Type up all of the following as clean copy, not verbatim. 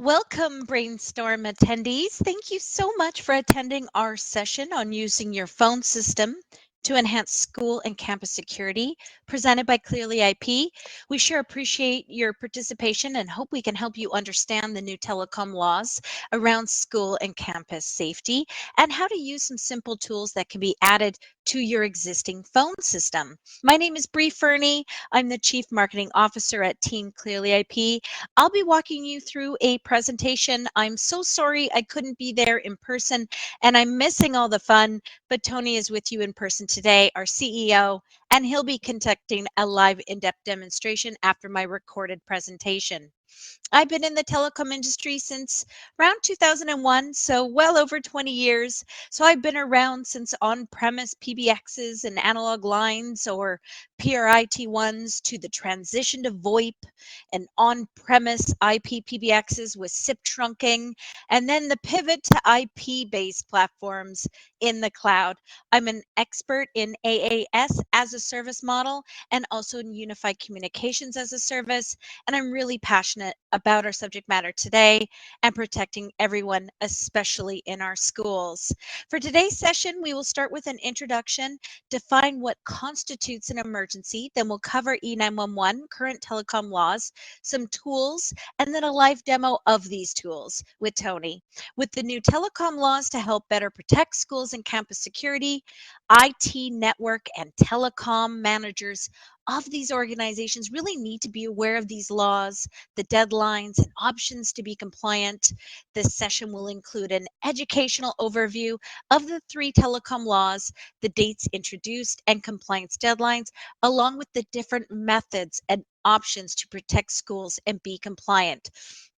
Welcome, BrainStorm attendees. Thank you so much for attending our session on using your phone system to enhance school and campus security, presented by ClearlyIP. We sure appreciate your participation and hope we can help you understand the new telecom laws around school and campus safety and how to use some simple tools that can be added to your existing phone system. My name is Bree Fernie. I'm the Chief Marketing Officer at Team ClearlyIP. I'll be walking you through a presentation. I'm so sorry I couldn't be there in person and I'm missing all the fun, but Tony is with you in person today, our CEO, and he'll be conducting a live in-depth demonstration after my recorded presentation. I've been in the telecom industry since around 2001, so well over 20 years. So I've been around since on-premise PBXs and analog lines or PRIT1s to the transition to VoIP and on-premise IP PBXs with SIP trunking, and then the pivot to IP-based platforms in the cloud. I'm an expert in AAS as a service model and also in unified communications as a service, and I'm really passionate about our subject matter today and protecting everyone, especially in our schools. For today's session, we will start with an introduction, define what constitutes an emergency, then we'll cover E911, current telecom laws, some tools, and then a live demo of these tools with Tony. With the new telecom laws to help better protect schools and campus security, IT network and telecom managers of these organizations really need to be aware of these laws, the deadlines, and options to be compliant. This session will include an educational overview of the three telecom laws, the dates introduced, and compliance deadlines, along with the different methods and options to protect schools and be compliant.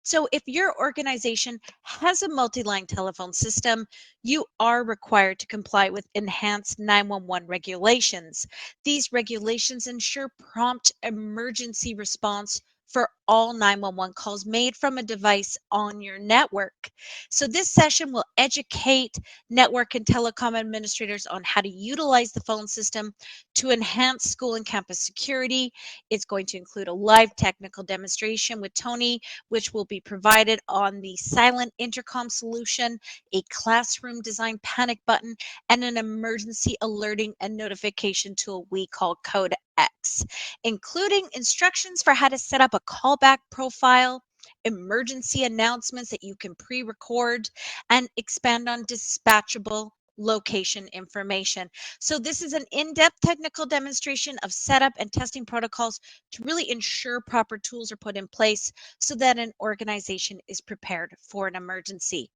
So if your organization has a multi-line telephone system, you are required to comply with enhanced 911 regulations. These regulations ensure prompt emergency response for all 911 calls made from a device on your network. So this session will educate network and telecom administrators on how to utilize the phone system to enhance school and campus security. It's going to include a live technical demonstration with Tony, which will be provided on the silent intercom solution, a classroom design panic button, and an emergency alerting and notification tool we call CodeX, including instructions for how to set up a callback profile, emergency announcements that you can pre-record, and expand on dispatchable location information. So this is an in-depth technical demonstration of setup and testing protocols to really ensure proper tools are put in place so that an organization is prepared for an emergency.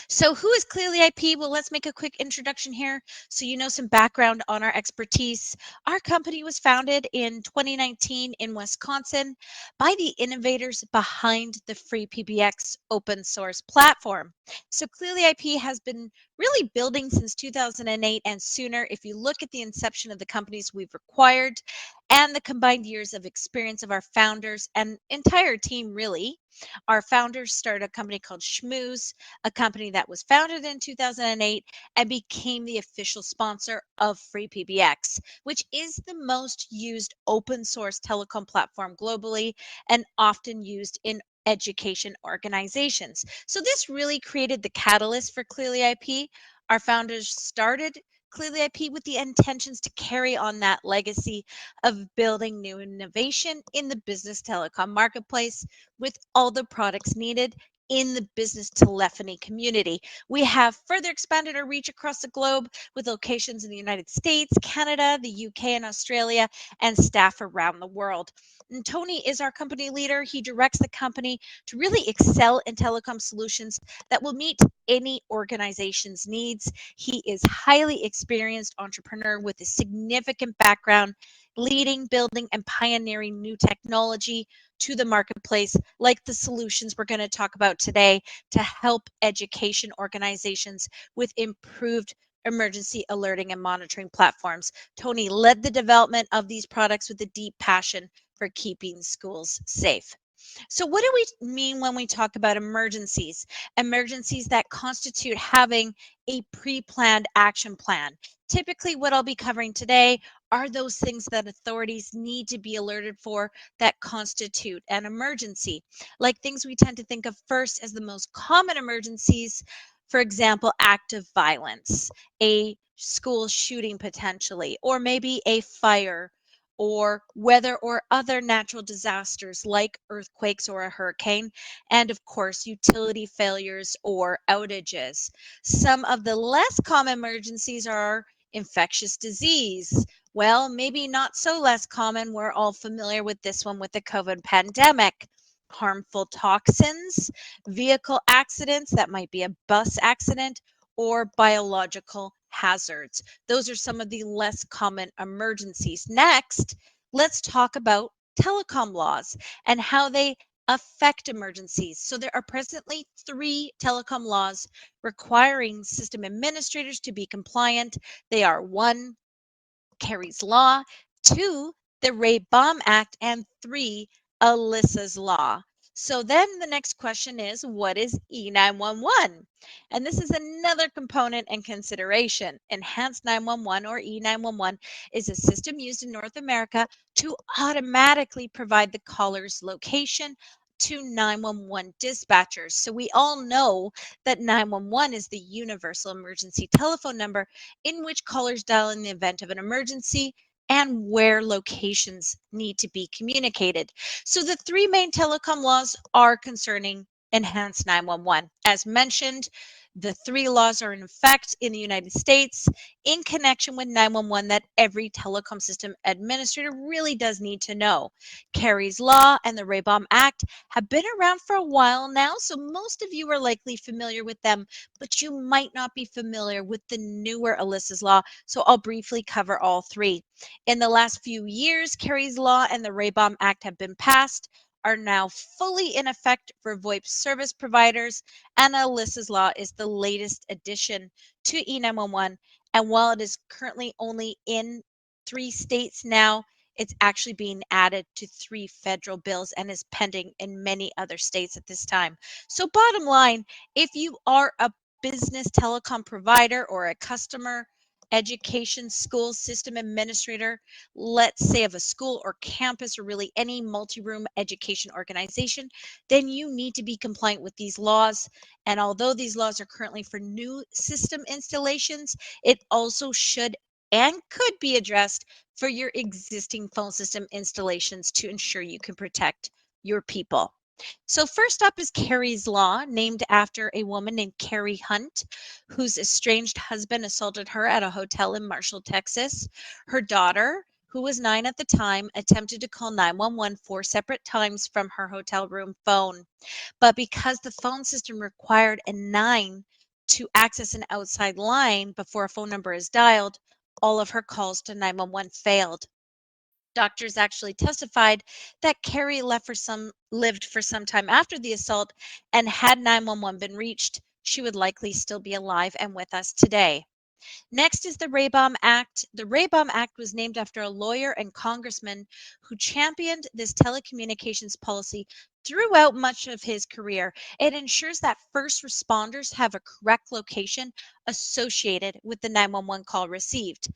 So who is ClearlyIP? Well, let's make a quick introduction here so you know some background on our expertise. Our company was founded in 2019 in Wisconsin by the innovators behind the free PBX open source platform. So ClearlyIP has been really building since 2008 and sooner. If you look at the inception of the companies we've acquired and the combined years of experience of our founders and entire team, really. Our founders started a company called Schmooze, a company that was founded in 2008 and became the official sponsor of Free PBX, which is the most used open source telecom platform globally and often used in education organizations. So this really created the catalyst for ClearlyIP. Our founders started ClearlyIP with the intentions to carry on that legacy of building new innovation in the business telecom marketplace with all the products needed in the business telephony community. We have further expanded our reach across the globe with locations in the United States, Canada, the UK, and Australia, and staff around the world. And Tony is our company leader. He directs the company to really excel in telecom solutions that will meet any organization's needs. He is highly experienced entrepreneur with a significant background leading, building, and pioneering new technology to the marketplace, like the solutions we're going to talk about today to help education organizations with improved emergency alerting and monitoring platforms. Tony led the development of these products with a deep passion for keeping schools safe. So what do we mean when we talk about emergencies? Emergencies that constitute having a pre-planned action plan. Typically, what I'll be covering today are those things that authorities need to be alerted for that constitute an emergency, like things we tend to think of first as the most common emergencies. For example, act of violence, a school shooting potentially, or maybe a fire, or weather or other natural disasters like earthquakes or a hurricane, and of course, utility failures or outages. Some of the less common emergencies are infectious disease. Well, maybe not so less common. We're all familiar with this one with the COVID pandemic. Harmful toxins, vehicle accidents, that might be a bus accident, or biological hazards. Those are some of the less common emergencies. Next, let's talk about telecom laws and how they affect emergencies. So there are presently 3 telecom laws requiring system administrators to be compliant. They are 1, Carey's Law, 2, the Ray Baum Act, and 3, Alyssa's Law. So then the next question is, what is E911? And this is another component and consideration. Enhanced 911 or E911 is a system used in North America to automatically provide the caller's location to 911 dispatchers. So we all know that 911 is the universal emergency telephone number in which callers dial in the event of an emergency and where locations need to be communicated. So the 3 main telecom laws are concerning enhanced 911. As mentioned, the 3 laws are in effect in the United States in connection with 911 that every telecom system administrator really does need to know. Carey's Law and the Ray-Baum Act have been around for a while now, so most of you are likely familiar with them, but you might not be familiar with the newer Alyssa's Law, so I'll briefly cover all 3. In the last few years, Carey's Law and the Ray-Baum Act have been passed, are now fully in effect for VoIP service providers, and Alyssa's Law is the latest addition to E911. And while it is currently only in 3 states now, it's actually being added to 3 federal bills and is pending in many other states at this time. So bottom line, if you are a business telecom provider or a customer education school system administrator, let's say of a school or campus or really any multi-room education organization, then you need to be compliant with these laws. And although these laws are currently for new system installations, it also should and could be addressed for your existing phone system installations to ensure you can protect your people. So first up is Carey's Law, named after a woman named Carey Hunt, whose estranged husband assaulted her at a hotel in Marshall, Texas. Her daughter, who was 9 at the time, attempted to call 911 4 separate times from her hotel room phone. But because the phone system required a 9 to access an outside line before a phone number is dialed, all of her calls to 911 failed. Doctors actually testified that Carey lived for some time after the assault, and had 911 been reached, she would likely still be alive and with us today. Next is the Ray-Baum Act. The Ray-Baum Act was named after a lawyer and congressman who championed this telecommunications policy throughout much of his career. It ensures that first responders have a correct location associated with the 911 call received.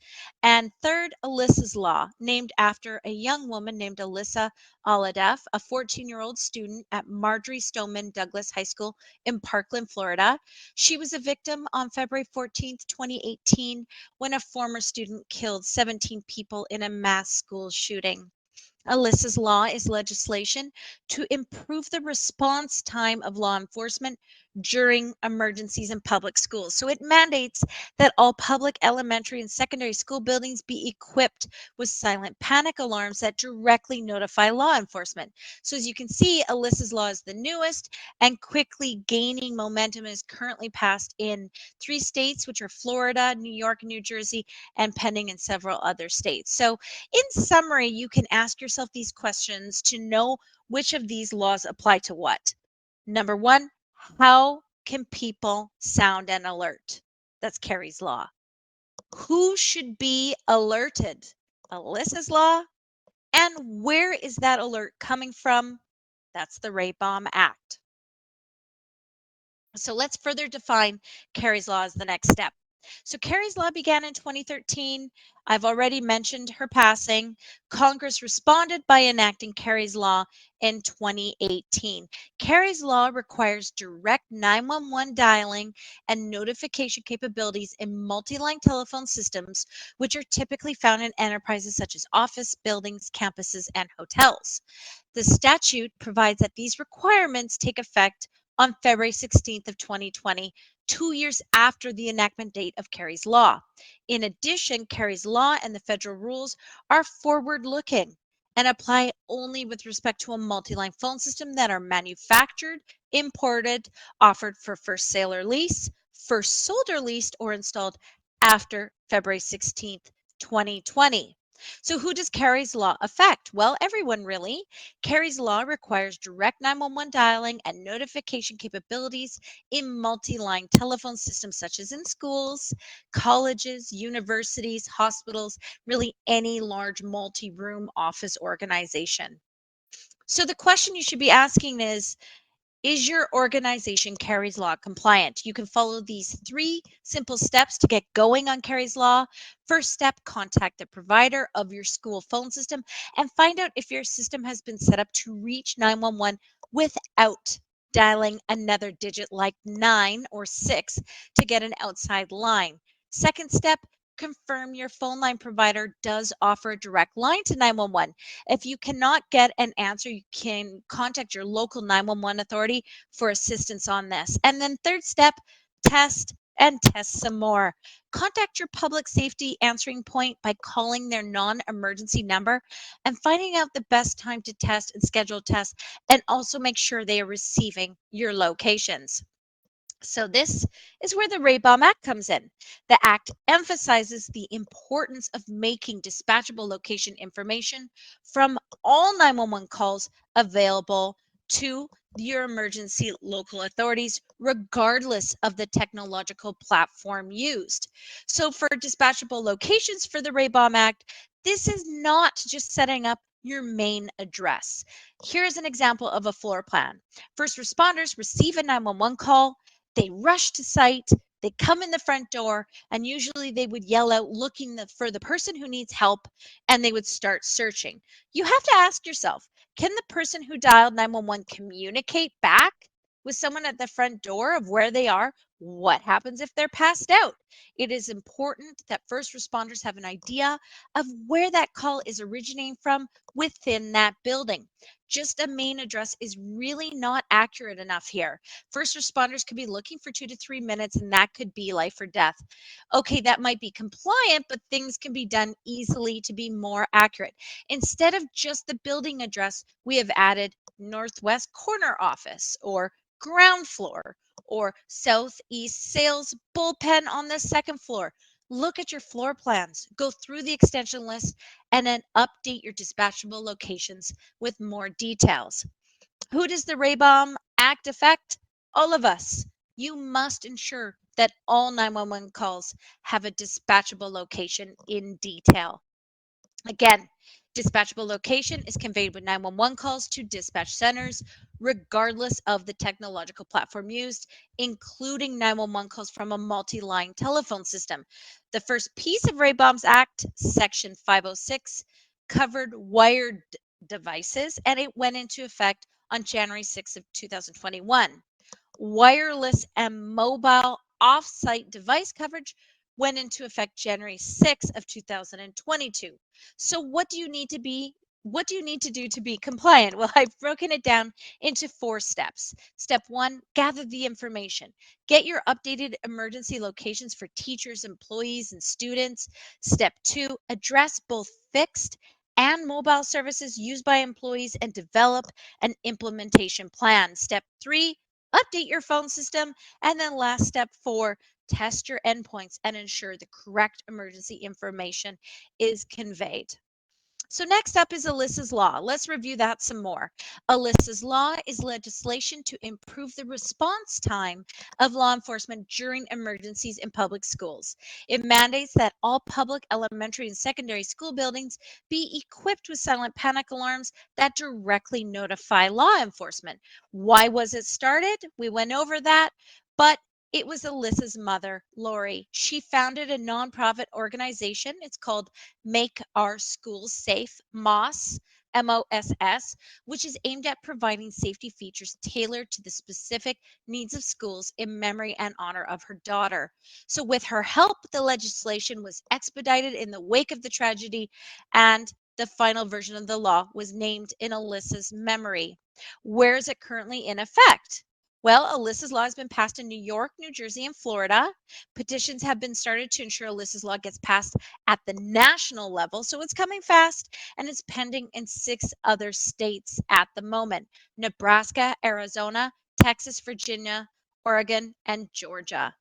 And third, Alyssa's Law, named after a young woman named Alyssa Aladeff, a 14-year-old student at Marjorie Stoneman Douglas High School in Parkland, Florida. She was a victim on February 14th, 2018, when a former student killed 17 people in a mass school shooting. Alyssa's Law is legislation to improve the response time of law enforcement during emergencies in public schools. So it mandates that all public elementary and secondary school buildings be equipped with silent panic alarms that directly notify law enforcement. So as you can see, Alyssa's Law is the newest and quickly gaining momentum, is currently passed in 3 states, which are Florida, New York, and New Jersey, and pending in several other states. So in summary, you can ask yourself these questions to know which of these laws apply to what. Number 1, how can people sound an alert? That's Carey's Law. Who should be alerted? Alyssa's Law. And where is that alert coming from? That's the Ray-Baum Act. So let's further define Carey's Law as the next step. So Carrie's Law began in 2013. I've already mentioned her passing. Congress responded by enacting Carrie's Law in 2018. Carrie's Law requires direct 911 dialing and notification capabilities in multi-line telephone systems, which are typically found in enterprises such as office buildings, campuses, and hotels. The statute provides that these requirements take effect on February 16th of 2020, 2 years after the enactment date of Carrie's Law. In addition, Carrie's Law and the federal rules are forward-looking and apply only with respect to a multi-line phone system that are manufactured, imported, offered for first sale or lease, first sold or leased, or installed after February 16th, 2020. So who does Carrie's Law affect? Well, everyone really. Carrie's Law requires direct 911 dialing and notification capabilities in multi-line telephone systems such as in schools, colleges, universities, hospitals, really any large multi-room office organization. So the question you should be asking is your organization Carrie's Law compliant? You can follow these 3 simple steps to get going on Carrie's Law. First step, contact the provider of your school phone system and find out if your system has been set up to reach 911 without dialing another digit like 9 or 6 to get an outside line. Second step, confirm your phone line provider does offer a direct line to 911. If you cannot get an answer, you can contact your local 911 authority for assistance on this. And then third step, test and test some more. Contact your public safety answering point by calling their non-emergency number and finding out the best time to test and schedule tests, and also make sure they are receiving your locations. So this is where the Raybaum Act comes in. The Act emphasizes the importance of making dispatchable location information from all 911 calls available to your emergency local authorities, regardless of the technological platform used. So for dispatchable locations for the Raybaum Act, this is not just setting up your main address. Here's an example of a floor plan. First responders receive a 911 call. They rush to site, they come in the front door, and usually they would yell out looking for the person who needs help, and they would start searching. You have to ask yourself, can the person who dialed 911 communicate back with someone at the front door of where they are? What happens if they're passed out? It is important that first responders have an idea of where that call is originating from within that building. Just a main address is really not accurate enough here. First responders could be looking for 2 to 3 minutes, and that could be life or death. Okay, that might be compliant, but things can be done easily to be more accurate. Instead of just the building address, we have added northwest corner office or ground floor or southeast sales bullpen on the second floor. Look at your floor plans, go through the extension list, and then update your dispatchable locations with more details. Who does the Raybaum Act affect? All of us. You must ensure that all 911 calls have a dispatchable location in detail. Again, dispatchable location is conveyed with 911 calls to dispatch centers, regardless of the technological platform used, including 911 calls from a multi-line telephone system. The first piece of Raybaum's Act, Section 506, covered wired devices, and it went into effect on January 6th of 2021. Wireless and mobile off-site device coverage went into effect January 6th of 2022. So what do you need to do to be compliant? Well, I've broken it down into 4 steps. Step 1, gather the information. Get your updated emergency locations for teachers, employees, and students. Step 2, address both fixed and mobile services used by employees and develop an implementation plan. Step 3, update your phone system. And then last step 4, test your endpoints and ensure the correct emergency information is conveyed. So next up is Alyssa's Law. Let's review that some more. Alyssa's Law is legislation to improve the response time of law enforcement during emergencies in public schools. It mandates that all public elementary and secondary school buildings be equipped with silent panic alarms that directly notify law enforcement. Why was it started? We went over that, but It was Alyssa's mother, Lori. She founded a nonprofit organization. It's called Make Our Schools Safe, MOSS, MOSS, which is aimed at providing safety features tailored to the specific needs of schools in memory and honor of her daughter. So, with her help, the legislation was expedited in the wake of the tragedy, and the final version of the law was named in Alyssa's memory. Where is it currently in effect? Well, Alyssa's law has been passed in New York, New Jersey, and Florida. Petitions have been started to ensure Alyssa's law gets passed at the national level. So it's coming fast, and it's pending in 6 other states at the moment: Nebraska, Arizona, Texas, Virginia, Oregon, and Georgia.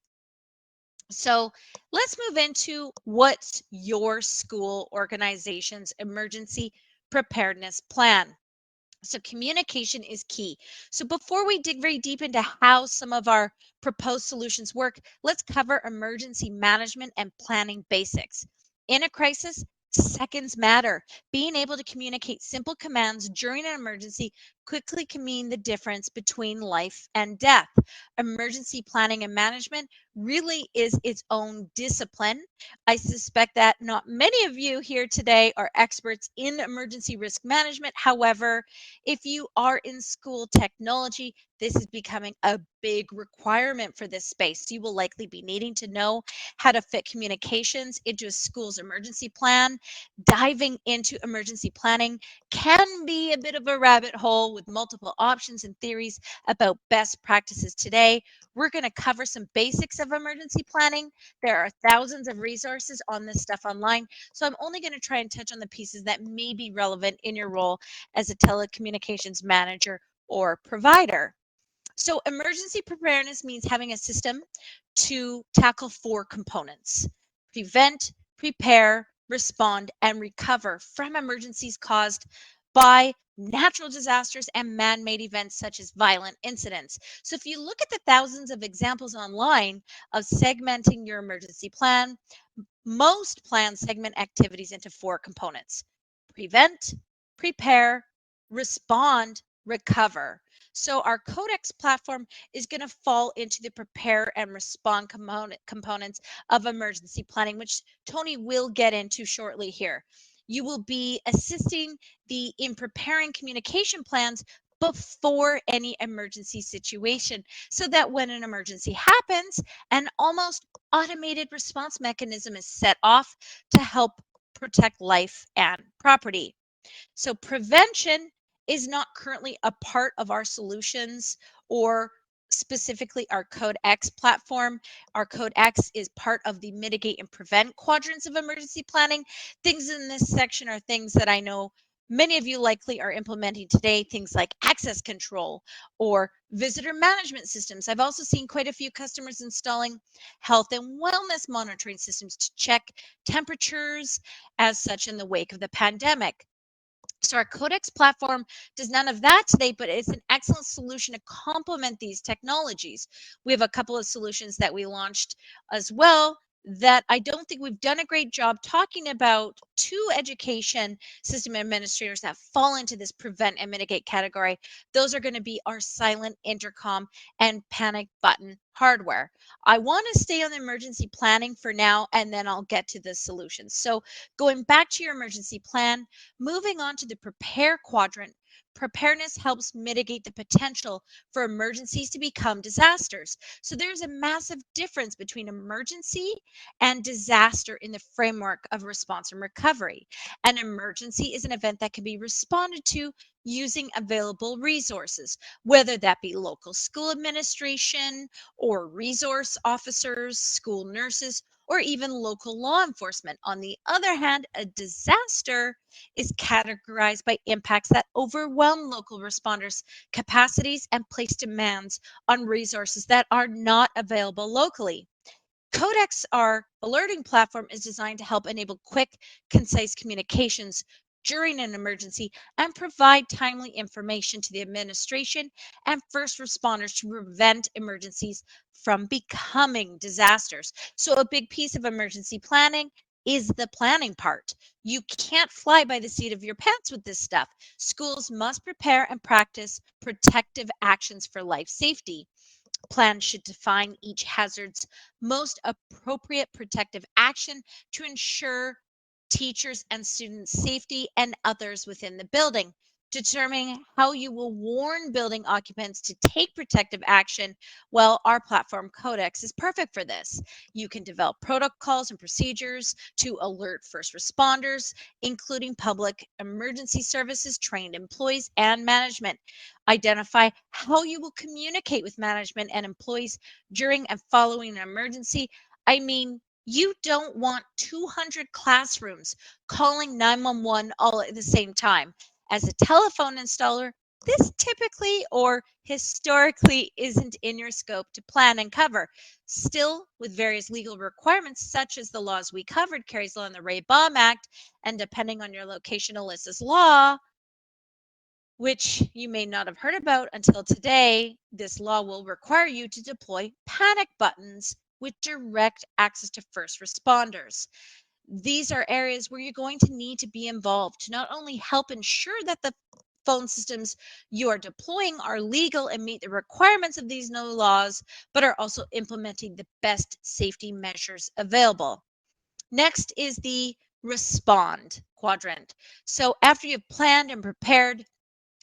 So let's move into what's your school organization's emergency preparedness plan. So communication is key. So before we dig very deep into how some of our proposed solutions work, let's cover emergency management and planning basics. In a crisis, seconds matter. Being able to communicate simple commands during an emergency quickly can mean the difference between life and death. Emergency planning and management really is its own discipline. I suspect that not many of you here today are experts in emergency risk management. However, if you are in school technology, this is becoming a big requirement for this space. You will likely be needing to know how to fit communications into a school's emergency plan. Diving into emergency planning can be a bit of a rabbit hole with multiple options and theories about best practices today. We're going to cover some basics of emergency planning. There are thousands of resources on this stuff online, so I'm only going to try and touch on the pieces that may be relevant in your role as a telecommunications manager or provider. So emergency preparedness means having a system to tackle 4 components: prevent, prepare, respond, and recover from emergencies caused by natural disasters and man-made events such as violent incidents. So if you look at the thousands of examples online of segmenting your emergency plan, most plans segment activities into 4 components: prevent, prepare, respond, recover. So our CodeX platform is going to fall into the prepare and respond components of emergency planning, which Tony will get into shortly here. You will be assisting in preparing communication plans before any emergency situation, so that when an emergency happens, an almost automated response mechanism is set off to help protect life and property. So prevention is not currently a part of our solutions or specifically our CodeX platform. Our CodeX is part of the mitigate and prevent quadrants of emergency planning. Things in this section are things that I know many of you likely are implementing today, things like access control or visitor management systems. I've also seen quite a few customers installing health and wellness monitoring systems to check temperatures as such in the wake of the pandemic. So our Codex platform does none of that today, but it's an excellent solution to complement these technologies. We have a couple of solutions that we launched as well that I don't think we've done a great job talking about to education system administrators that fall into this prevent and mitigate category. Those are going to be our silent intercom and panic button hardware. I want to stay on the emergency planning for now, and then I'll get to the solutions. So going back to your emergency plan, moving on to the prepare quadrant, preparedness helps mitigate the potential for emergencies to become disasters. So there's a massive difference between emergency and disaster in the framework of response and recovery. An emergency is an event that can be responded to using available resources, whether that be local school administration or resource officers, school nurses, or even local law enforcement. On the other hand, a disaster is categorized by impacts that overwhelm local responders' capacities and place demands on resources that are not available locally. CodeX, our alerting platform, is designed to help enable quick, concise communications during an emergency and provide timely information to the administration and first responders to prevent emergencies from becoming disasters. So a big piece of emergency planning is the planning part. You can't fly by the seat of your pants with this stuff. Schools must prepare and practice protective actions for life safety. Plan should define each hazard's most appropriate protective action to ensure teachers and students' safety and others within the building. Determining how you will warn building occupants to take protective action, well, our platform CodeX is perfect for this. You can develop protocols and procedures to alert first responders, including public emergency services, trained employees, and management. Identify how you will communicate with management and employees during and following an emergency. I mean, you don't want 200 classrooms calling 911 all at the same time. As a telephone installer, this typically or historically isn't in your scope to plan and cover. Still, with various legal requirements, such as the laws we covered, Carrie's Law and the Ray Baum Act, and depending on your location, Alyssa's Law, which you may not have heard about until today, this law will require you to deploy panic buttons with direct access to first responders. These are areas where you're going to need to be involved to not only help ensure that the phone systems you are deploying are legal and meet the requirements of these new laws, but are also implementing the best safety measures available. Next is the respond quadrant. So after you've planned and prepared,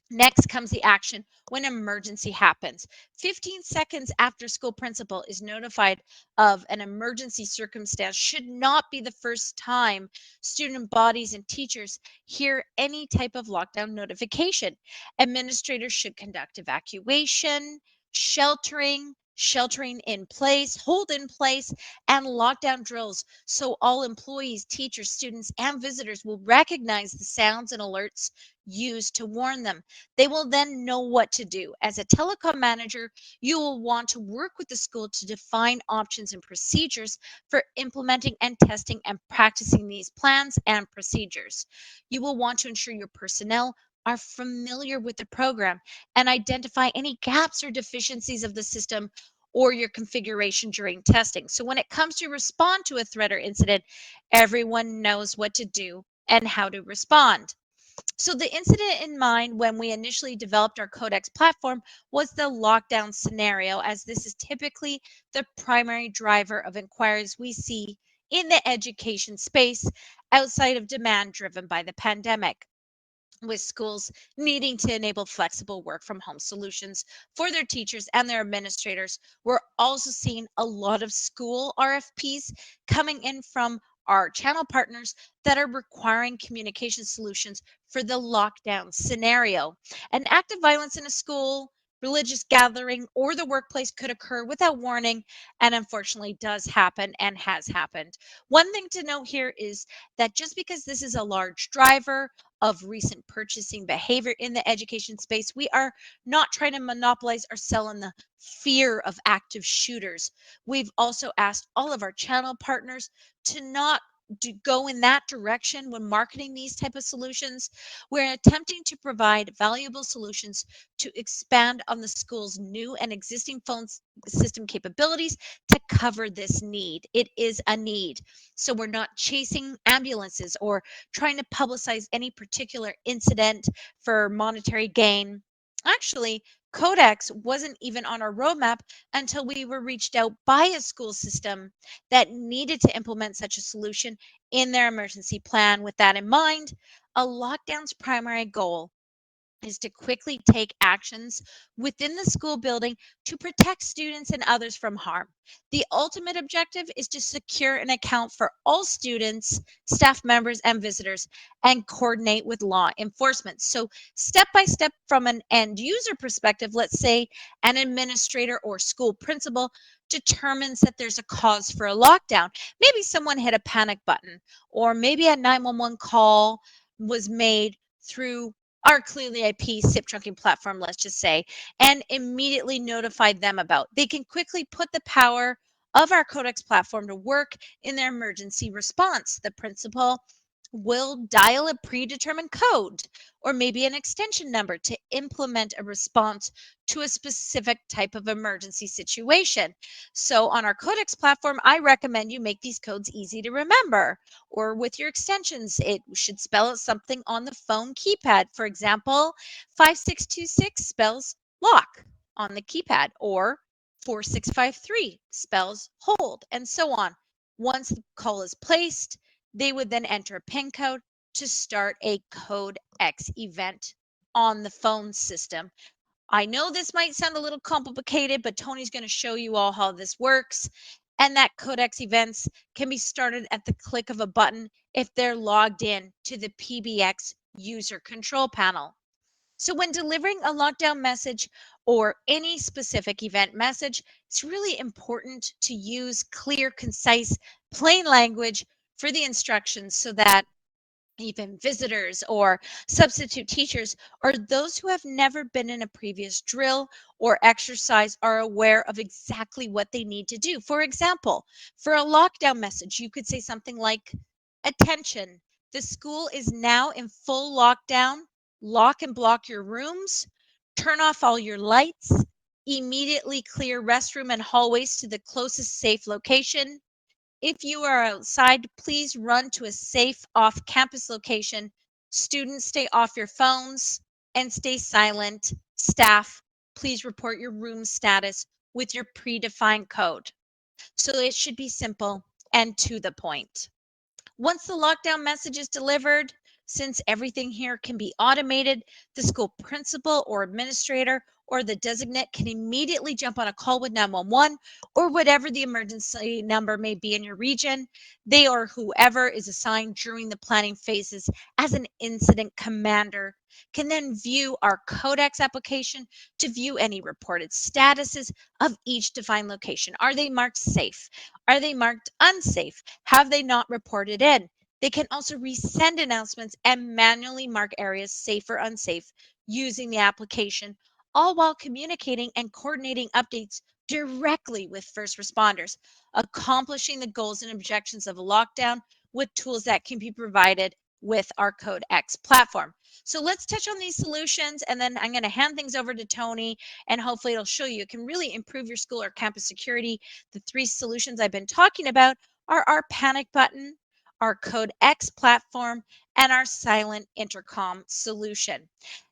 next comes the action when emergency happens. 15 seconds after school principal is notified of an emergency circumstance should not be the first time student bodies and teachers hear any type of lockdown notification. Administrators should conduct evacuation, sheltering in place, hold in place, and lockdown drills so all employees, teachers, students, and visitors will recognize the sounds and alerts used to warn them. They will then know what to do. As a telecom manager, you will want to work with the school to define options and procedures for implementing and testing and practicing these plans and procedures. You will want to ensure your personnel are familiar with the program and identify any gaps or deficiencies of the system or your configuration during testing. So when it comes to respond to a threat or incident, everyone knows what to do and how to respond. So the incident in mind when we initially developed our CodeX platform was the lockdown scenario, as this is typically the primary driver of inquiries we see in the education space outside of demand driven by the pandemic, with schools needing to enable flexible work from home solutions for their teachers and their administrators. We're also seeing a lot of school RFPs coming in from our channel partners that are requiring communication solutions for the lockdown scenario. An act of violence in a school, religious gathering, or the workplace could occur without warning, and unfortunately does happen and has happened. One thing to note here is that just because this is a large driver of recent purchasing behavior in the education space, we are not trying to monopolize or sell in the fear of active shooters. We've also asked all of our channel partners to not go in that direction when marketing these type of solutions. We're attempting to provide valuable solutions to expand on the school's new and existing phone system capabilities to cover this need. It is a need. So we're not chasing ambulances or trying to publicize any particular incident for monetary gain. Actually, Codex wasn't even on our roadmap until we were reached out by a school system that needed to implement such a solution in their emergency plan. With that in mind, a lockdown's primary goal is to quickly take actions within the school building to protect students and others from harm. The ultimate objective is to secure and account for all students, staff members, and visitors, and coordinate with law enforcement. So, step by step, from an end user perspective, let's say an administrator or school principal determines that there's a cause for a lockdown. Maybe someone hit a panic button, or maybe a 911 call was made through our ClearlyIP SIP trunking platform, let's just say, and immediately notified them about. They can quickly put the power of our Codex platform to work in their emergency response. The principal will dial a predetermined code or maybe an extension number to implement a response to a specific type of emergency situation. So on our Codex platform, I recommend you make these codes easy to remember, or with your extensions, it should spell out something on the phone keypad. For example, 5626 spells lock on the keypad, or 4653 spells hold, and so on. Once the call is placed, they would then enter a PIN code to start a CodeX event on the phone system. I know this might sound a little complicated, but Tony's going to show you all how this works. And that CodeX events can be started at the click of a button if they're logged in to the PBX user control panel. So when delivering a lockdown message or any specific event message, it's really important to use clear, concise, plain language for the instructions so that even visitors or substitute teachers or those who have never been in a previous drill or exercise are aware of exactly what they need to do. For example, for a lockdown message, you could say something like, "Attention, the school is now in full lockdown. Lock and block your rooms, turn off all your lights, immediately clear restroom and hallways to the closest safe location. If you are outside, please run to a safe off-campus location. Students, stay off your phones and stay silent. Staff, please report your room status with your predefined code." So it should be simple and to the point. Once the lockdown message is delivered, since everything here can be automated, the school principal or administrator or the designate can immediately jump on a call with 911 or whatever the emergency number may be in your region. They or whoever is assigned during the planning phases as an incident commander can then view our CodeX application to view any reported statuses of each defined location. Are they marked safe? Are they marked unsafe? Have they not reported in? They can also resend announcements and manually mark areas safe or unsafe using the application, all while communicating and coordinating updates directly with first responders, accomplishing the goals and objectives of a lockdown with tools that can be provided with our CodeX platform. So let's touch on these solutions, and then I'm going to hand things over to Tony, and hopefully it'll show you it can really improve your school or campus security. The three solutions I've been talking about are our panic button, our CodeX platform, and our silent intercom solution.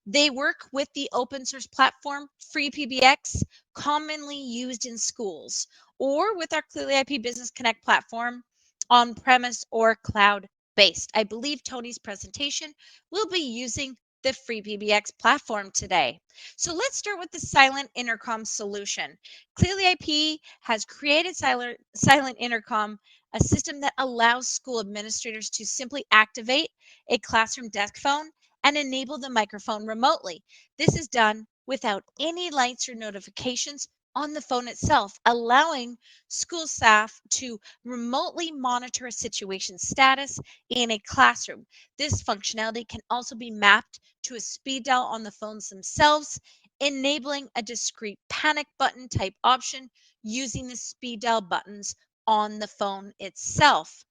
They work with the open source platform FreePBX, commonly used in schools, or with our ClearlyIP Business Connect platform, on-premise or cloud-based. I believe Tony's presentation will be using the FreePBX platform today. So let's start with the silent intercom solution. ClearlyIP has created silent intercom, a system that allows school administrators to simply activate a classroom desk phone and enable the microphone remotely. This is done without any lights or notifications on the phone itself, allowing school staff to remotely monitor a situation status in a classroom. This functionality can also be mapped to a speed dial on the phones themselves, enabling a discrete panic button type option using the speed dial buttons on the phone itself.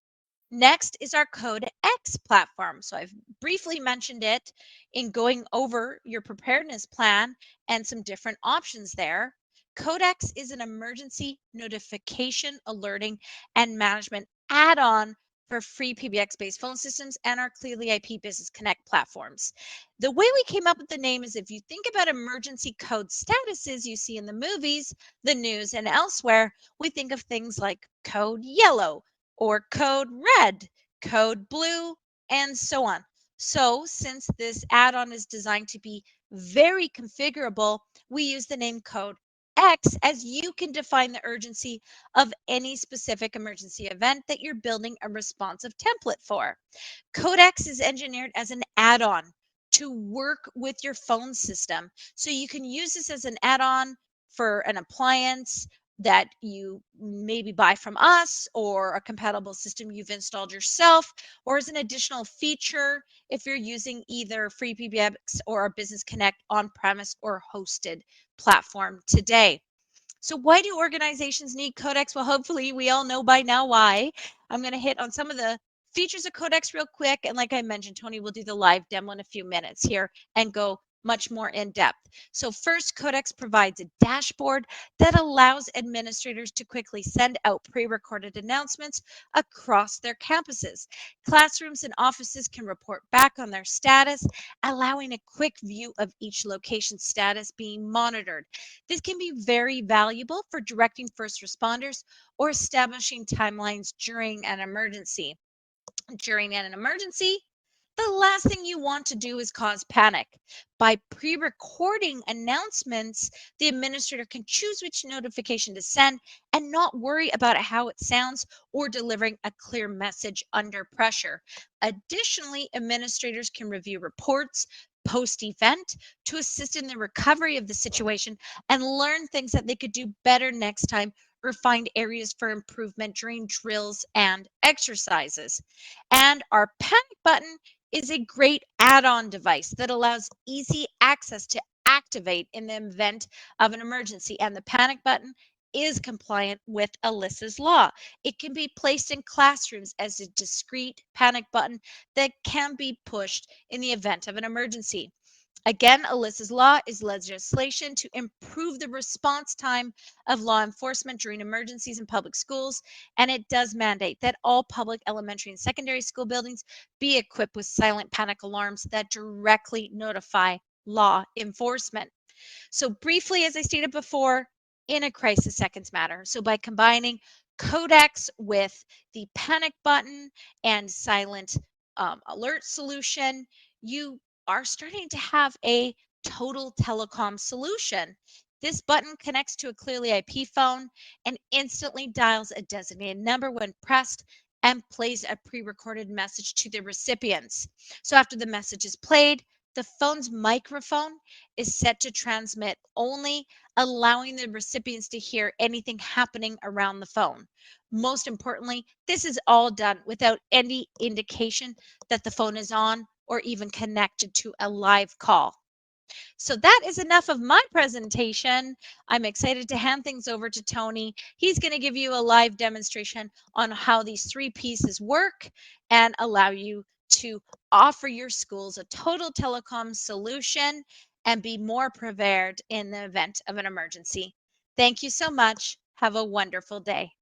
Next is our CodeX platform. So I've briefly mentioned it in going over your preparedness plan and some different options there. CodeX is an emergency notification alerting and management add-on for free PBX-based phone systems and our ClearlyIP Business Connect platforms. The way we came up with the name is if you think about emergency code statuses you see in the movies, the news, and elsewhere, we think of things like code yellow, or code red, code blue, and so on. So since this add-on is designed to be very configurable, we use the name code X as you can define the urgency of any specific emergency event that you're building a responsive template for. CodeX is engineered as an add-on to work with your phone system. So you can use this as an add-on for an appliance that you maybe buy from us, or a compatible system you've installed yourself, or as an additional feature if you're using either FreePBX or a Business Connect on-premise or hosted platform today. So why do organizations need CodeX? Well, hopefully we all know by now why. I'm going to hit on some of the features of CodeX real quick. And like I mentioned, Tony will do the live demo in a few minutes here and go much more in depth. So first, CodeX provides a dashboard that allows administrators to quickly send out pre-recorded announcements across their campuses. Classrooms and offices can report back on their status, allowing a quick view of each location's status being monitored. This can be very valuable for directing first responders or establishing timelines during an emergency. During an emergency, the last thing you want to do is cause panic. By pre recording announcements, the administrator can choose which notification to send and not worry about how it sounds or delivering a clear message under pressure. Additionally, administrators can review reports post event to assist in the recovery of the situation and learn things that they could do better next time or find areas for improvement during drills and exercises. And our panic button is a great add-on device that allows easy access to activate in the event of an emergency. And the panic button is compliant with Alyssa's law. It can be placed in classrooms as a discrete panic button that can be pushed in the event of an emergency. Again, Alyssa's law is legislation to improve the response time of law enforcement during emergencies in public schools, and it does mandate that all public elementary and secondary school buildings be equipped with silent panic alarms that directly notify law enforcement. So briefly, as I stated before, in a crisis, seconds matter. So by combining CodeX with the panic button and silent alert solution, you are starting to have a total telecom solution. This button connects to a ClearlyIP phone and instantly dials a designated number when pressed and plays a pre-recorded message to the recipients. So after the message is played, the phone's microphone is set to transmit only, allowing the recipients to hear anything happening around the phone. Most importantly, this is all done without any indication that the phone is on or even connected to a live call. So that is enough of my presentation. I'm excited to hand things over to Tony. He's going to give you a live demonstration on how these three pieces work and allow you to offer your schools a total telecom solution and be more prepared in the event of an emergency. Thank you so much. Have a wonderful day.